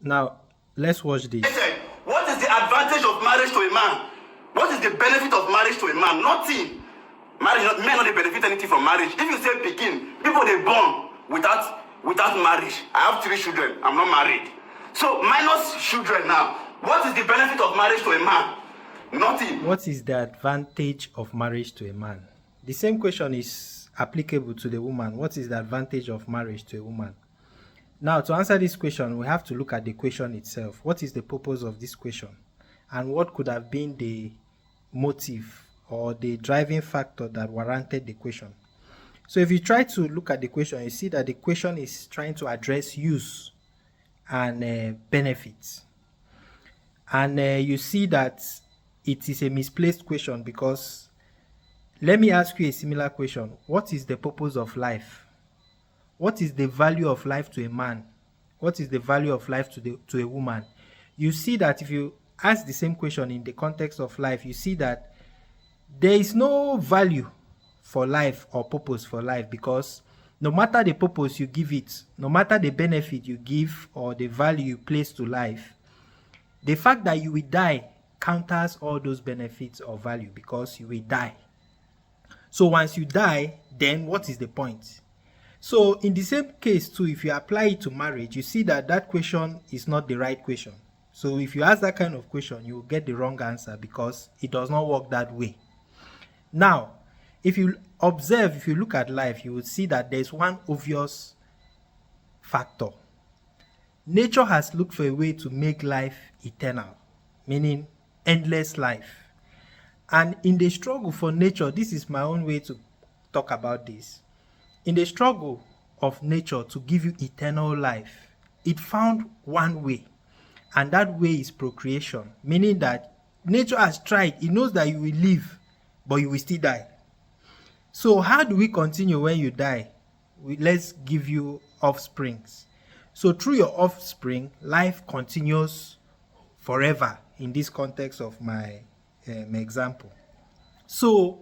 Now, let's watch this. What is the advantage of marriage to a man? What is the benefit of marriage to a man? Nothing. Marriage, men not benefit anything from marriage. If you say Pekin, people they born without marriage. I have 3 children. I'm not married. So minus children now. What is the benefit of marriage to a man? Nothing. What is the advantage of marriage to a man? The same question is applicable to the woman. What is the advantage of marriage to a woman? Now, to answer this question, we have to look at the question itself. What is the purpose of this question? And what could have been the motive or the driving factor that warranted the question? So if you try to look at the question, you see that the question is trying to address use and benefits. And you see that it is a misplaced question, because let me ask you a similar question. What is the purpose of life? What is the value of life to a man? What is the value of life to a woman? You see that if you ask the same question in the context of life, you see that there is no value for life or purpose for life, because no matter the purpose you give it, no matter the benefit you give or the value you place to life, the fact that you will die counters all those benefits or value, because you will die. So once you die, then what is the point? So in the same case too, if you apply it to marriage, you see that that question is not the right question. So if you ask that kind of question, you will get the wrong answer, because it does not work that way. Now, if you observe, if you look at life, you will see that there's one obvious factor. Nature has looked for a way to make life eternal, meaning endless life. And in the struggle for nature, this is my own way to talk about this. In the struggle of nature to give you eternal life, it found one way, and that way is procreation, meaning that nature has tried. It knows that you will live, but you will still die. So how do we continue when you die? Let's give you offsprings. So through your offspring, life continues forever in this context of my example. So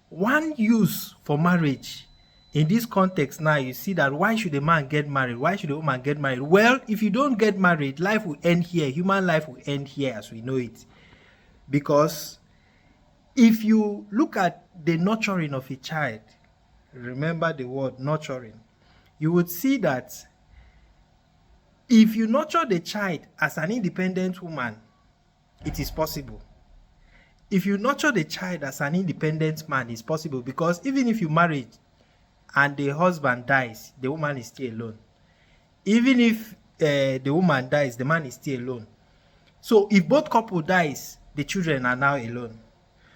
one use for marriage in this context now, you see that why should a man get married? Why should a woman get married? Well, if you don't get married, life will end here. Human life will end here as we know it. Because if you look at the nurturing of a child, remember the word nurturing, you would see that if you nurture the child as an independent woman, it is possible. If you nurture the child as an independent man, it's possible, because even if you marry and the husband dies, the woman is still alone. Even if the woman dies, the man is still alone. So if both couple dies, the children are now alone.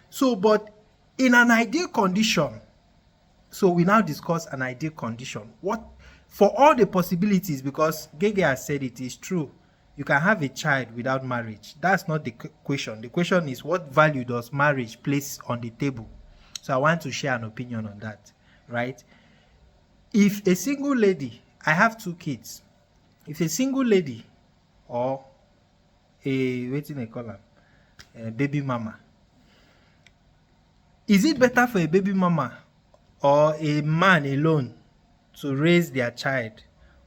So, but in an ideal condition, so we now discuss an ideal condition. What, for all the possibilities, because Gege has said it is true, you can have a child without marriage. That's not the question. The question is, what value does marriage place on the table? So I want to share an opinion on that, right? If a single lady, I have 2 kids. If a single lady or a baby mama, is it better for a baby mama or a man alone to raise their child?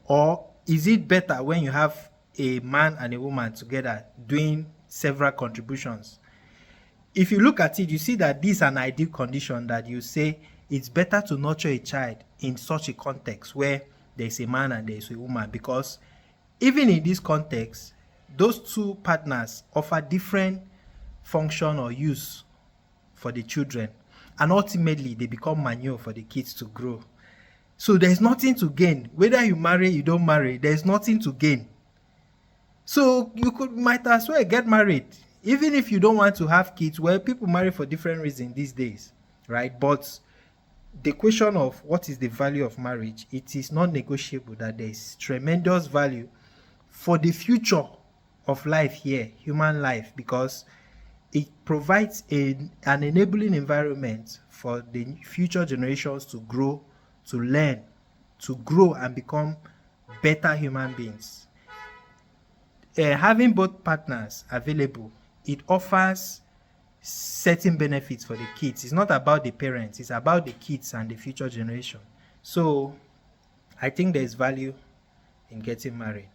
Or is it better when you have a man and a woman together doing several contributions? If you look at it, you see that this is an ideal condition, that you say it's better to nurture a child in such a context where there's a man and there's a woman, because even in this context, those 2 partners offer different function or use for the children, and ultimately they become manure for the kids to grow. So there's nothing to gain. Whether you marry, you don't marry, there's nothing to gain. So you might as well get married, even if you don't want to have kids. Well, people marry for different reasons these days, right? But the question of what is the value of marriage, it is not negotiable that there is tremendous value for the future of life here, human life, because it provides an enabling environment for the future generations to grow, to learn, to grow and become better human beings. Having both partners available, it offers certain benefits for the kids. It's not about the parents, it's about the kids and the future generation. So I think there's value in getting married.